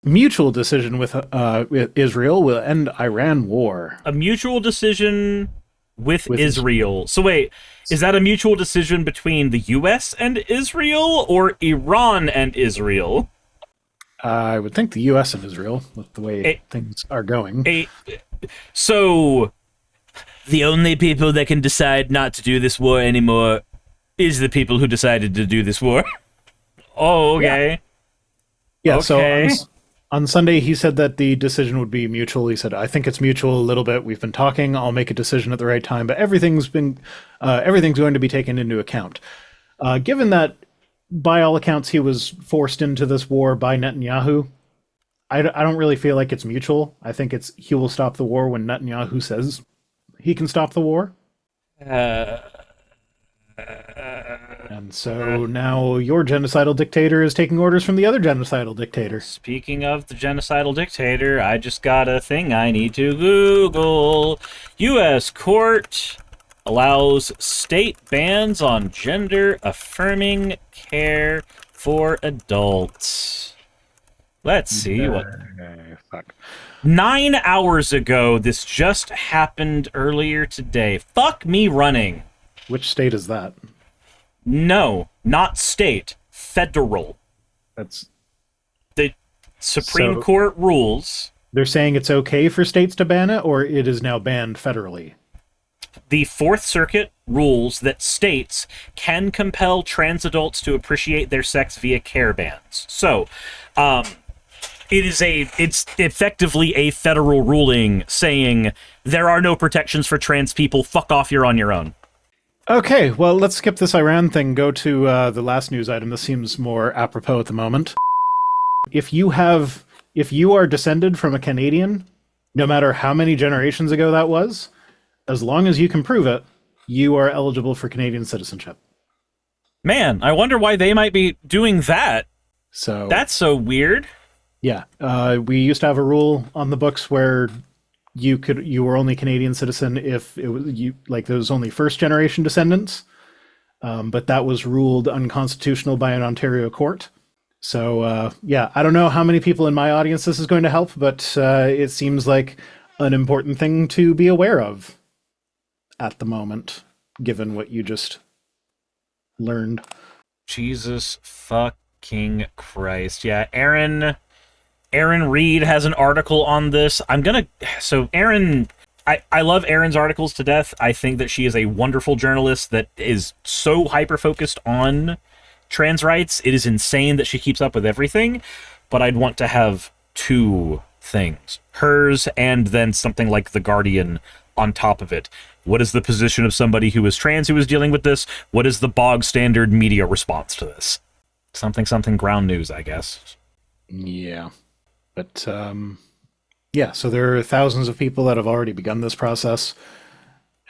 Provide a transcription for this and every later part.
Mutual decision with Israel will end Iran war. A mutual decision with With Israel. So wait, is that a mutual decision between the U.S. and Israel, or Iran and Israel? I would think the U.S. and Israel, with the way things are going. So, the only people that can decide not to do this war anymore is the people who decided to do this war. Oh, okay. Yeah, okay. So on Sunday, he said that the decision would be mutual. He said, I think it's mutual a little bit. We've been talking. I'll make a decision at the right time, but everything's going to be taken into account. Given that, by all accounts, he was forced into this war by Netanyahu, I don't really feel like it's mutual. I think he will stop the war when Netanyahu says he can stop the war. And so now your genocidal dictator is taking orders from the other genocidal dictator. Speaking of the genocidal dictator, I just got a thing I need to Google. U.S. court allows state bans on gender-affirming care for adults. Let's see what... Fuck. 9 hours ago, this just happened earlier today. Fuck me running. Which state is that? No, not state. Federal. That's... The Supreme Court rules. They're saying it's okay for states to ban it, or it is now banned federally? The Fourth Circuit rules that states can compel trans adults to appreciate their sex via care bans. So, it's effectively a federal ruling saying there are no protections for trans people. Fuck off, you're on your own. Okay, well, let's skip this Iran thing. Go to the last news item. This seems more apropos at the moment. If you are descended from a Canadian, no matter how many generations ago that was, as long as you can prove it, you are eligible for Canadian citizenship. Man, I wonder why they might be doing that. So that's so weird. Yeah, we used to have a rule on the books where you were only Canadian citizen if it was there was only first generation descendants, but that was ruled unconstitutional by an Ontario court. So yeah, I don't know how many people in my audience this is going to help, but it seems like an important thing to be aware of at the moment, given what you just learned. Jesus fucking Christ. Yeah, Aaron Reed has an article on this. So Aaron, I love Aaron's articles to death. I think that she is a wonderful journalist that is so hyper-focused on trans rights. It is insane that she keeps up with everything, but I'd want to have two things. Hers and then something like The Guardian on top of it. What is the position of somebody who is trans who is dealing with this? What is the bog standard media response to this? Something ground news, I guess. Yeah. But, yeah, so there are thousands of people that have already begun this process.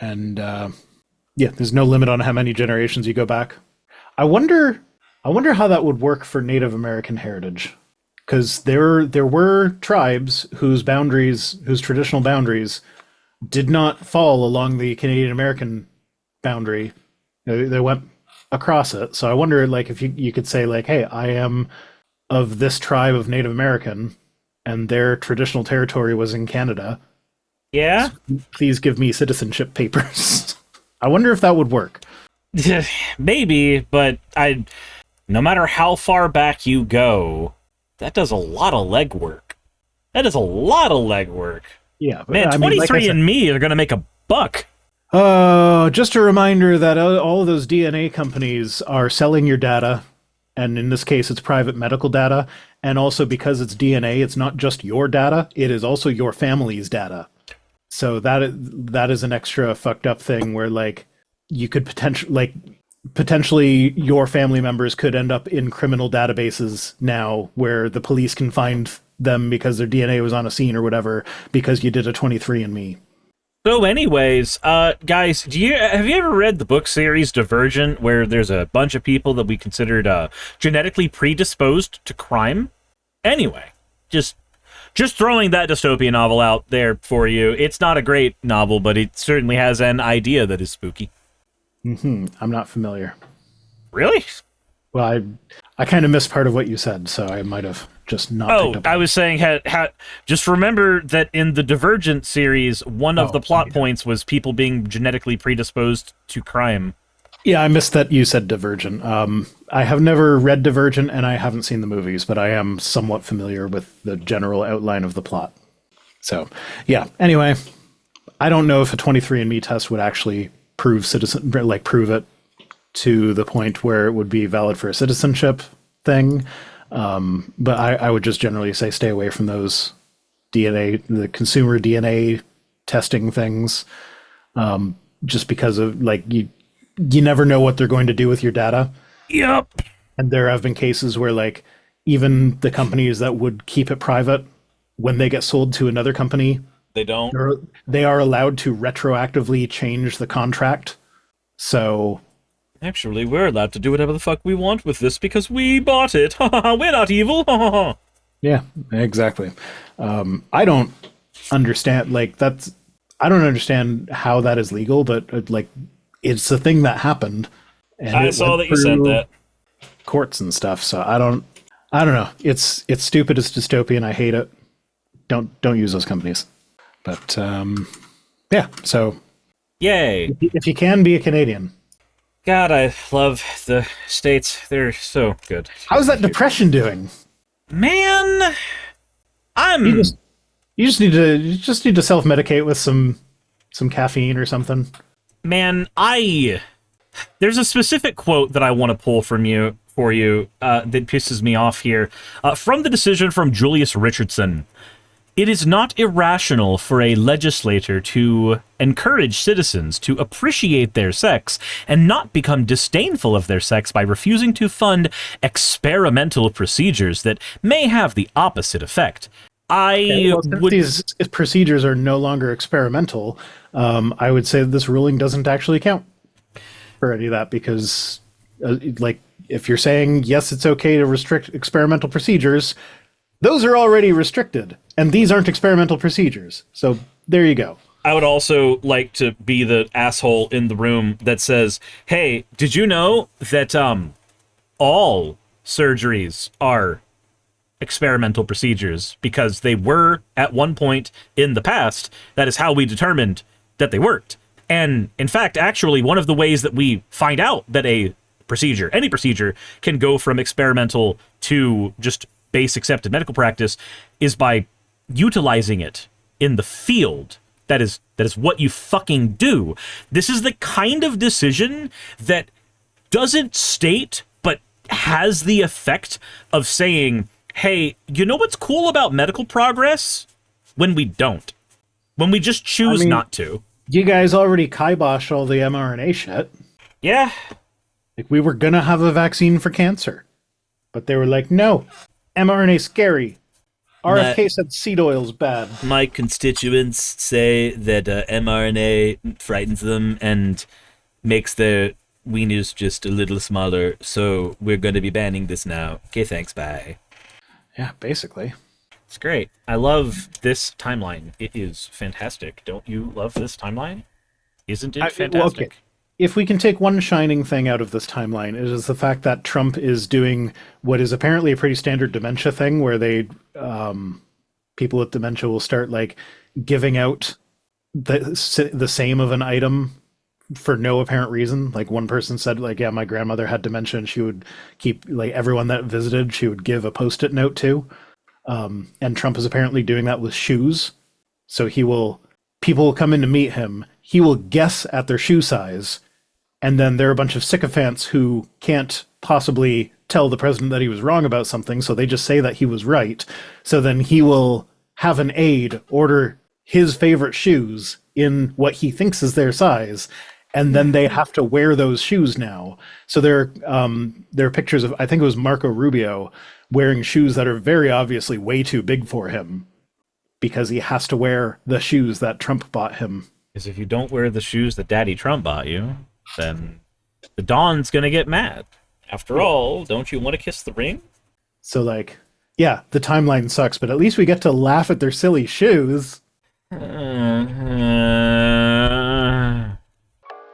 And, yeah, there's no limit on how many generations you go back. I wonder how that would work for Native American heritage. Because there were tribes whose traditional boundaries did not fall along the Canadian American boundary. They went across it. So I wonder, if you could say, hey, I am of this tribe of Native American, and their traditional territory was in Canada. Yeah? So please give me citizenship papers. I wonder if that would work. Maybe, but no matter how far back you go, that does a lot of legwork. Yeah. Man, 23andMe are going to make a buck. Just a reminder that all of those DNA companies are selling your data, and in this case, it's private medical data, and also because it's DNA, it's not just your data, it is also your family's data. So that is an extra fucked up thing where, you could potentially your family members could end up in criminal databases now where the police can find them because their DNA was on a scene or whatever because you did a 23andMe. So anyways, guys, have you ever read the book series Divergent, where there's a bunch of people that we considered genetically predisposed to crime? Anyway, just throwing that dystopian novel out there for you. It's not a great novel, but it certainly has an idea that is spooky. I'm not familiar. Really? Well, I kind of missed part of what you said, so I might have just not picked Oh, up. I was saying, just remember that in the Divergent series, one of the plot points was people being genetically predisposed to crime. Yeah, I missed that you said Divergent. I have never read Divergent, and I haven't seen the movies, but I am somewhat familiar with the general outline of the plot. So, yeah. Anyway, I don't know if a 23andMe test would actually prove it to the point where it would be valid for a citizenship thing. But I would just generally say stay away from those the consumer DNA testing things, just because of you never know what they're going to do with your data. Yep. And there have been cases where even the companies that would keep it private, when they get sold to another company, They don't. they are allowed to retroactively change the contract. So Actually, we're allowed to do whatever the fuck we want with this because we bought it. We're not evil. yeah, exactly. I don't understand I don't understand how that is legal, but it's a thing that happened. And I saw that you said that. Courts and stuff. So I don't know. It's stupid. It's dystopian. I hate it. Don't use those companies. But yeah. So Yay. if you can be a Canadian. God, I love the States. They're so good. How's that depression doing? Man, You just need to self-medicate with some caffeine or something. Man, there's a specific quote that I want to pull for you that pisses me off here. From the decision from Julius Richardson. It is not irrational for a legislator to encourage citizens to appreciate their sex and not become disdainful of their sex by refusing to fund experimental procedures that may have the opposite effect. These procedures are no longer experimental. I would say that this ruling doesn't actually count for any of that because, if you're saying yes, it's okay to restrict experimental procedures, those are already restricted, and these aren't experimental procedures. So there you go. I would also like to be the asshole in the room that says, "Hey, did you know that all surgeries are experimental procedures because they were at one point in the past. That is how we determined that they worked. And in fact, actually, one of the ways that we find out that any procedure can go from experimental to just base accepted medical practice is by utilizing it in the field. That is what you fucking do. This is the kind of decision that doesn't state, but has the effect of saying, hey, you know what's cool about medical progress? When we don't. When we just choose not to. You guys already kiboshed all the mRNA shit. Yeah. We were gonna have a vaccine for cancer. But they were like, no, mRNA scary. RFK said seed oil's bad. My constituents say that mRNA frightens them and makes their wieners just a little smaller, so we're going to be banning this now. Okay, thanks, bye. Yeah, basically. It's great. I love this timeline. It is fantastic. Don't you love this timeline? Isn't it fantastic? Okay. If we can take one shining thing out of this timeline, it is the fact that Trump is doing what is apparently a pretty standard dementia thing, where they people with dementia will start like giving out the same of an item for no apparent reason. Like one person said, like, yeah, my grandmother had dementia, and she would keep like everyone that visited, she would give a Post-it note to. And Trump is apparently doing that with shoes. So people will come in to meet him. He will guess at their shoe size. And then there are a bunch of sycophants who can't possibly tell the president that he was wrong about something, so they just say that he was right. So then he will have an aide order his favorite shoes in what he thinks is their size, and then they have to wear those shoes now. So there are pictures of, I think it was Marco Rubio, wearing shoes that are very obviously way too big for him because he has to wear the shoes that Trump bought him. Because if you don't wear the shoes that Daddy Trump bought you, then the Don's gonna get mad. After all, don't you want to kiss the ring? So, like, yeah, the timeline sucks, but at least we get to laugh at their silly shoes. I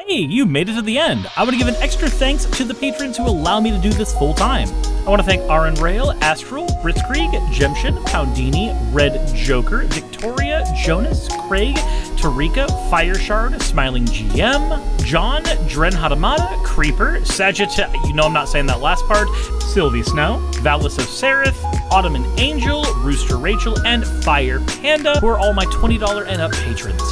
Hey, you made it to the end. I want to give an extra thanks to the patrons who allow me to do this full time. I want to thank Aaron Rail, Astral, Britzkrieg, Jemshin, Poundini, Red Joker, Victoria, Jonas, Craig, Tarika, Fireshard, Smiling GM, John, Dren Hadamada, Creeper, Sagitta, you know I'm not saying that last part, Sylvie Snow, Valis of Seraph, Ottoman Angel, Rooster Rachel, and Fire Panda, who are all my $20 and up patrons.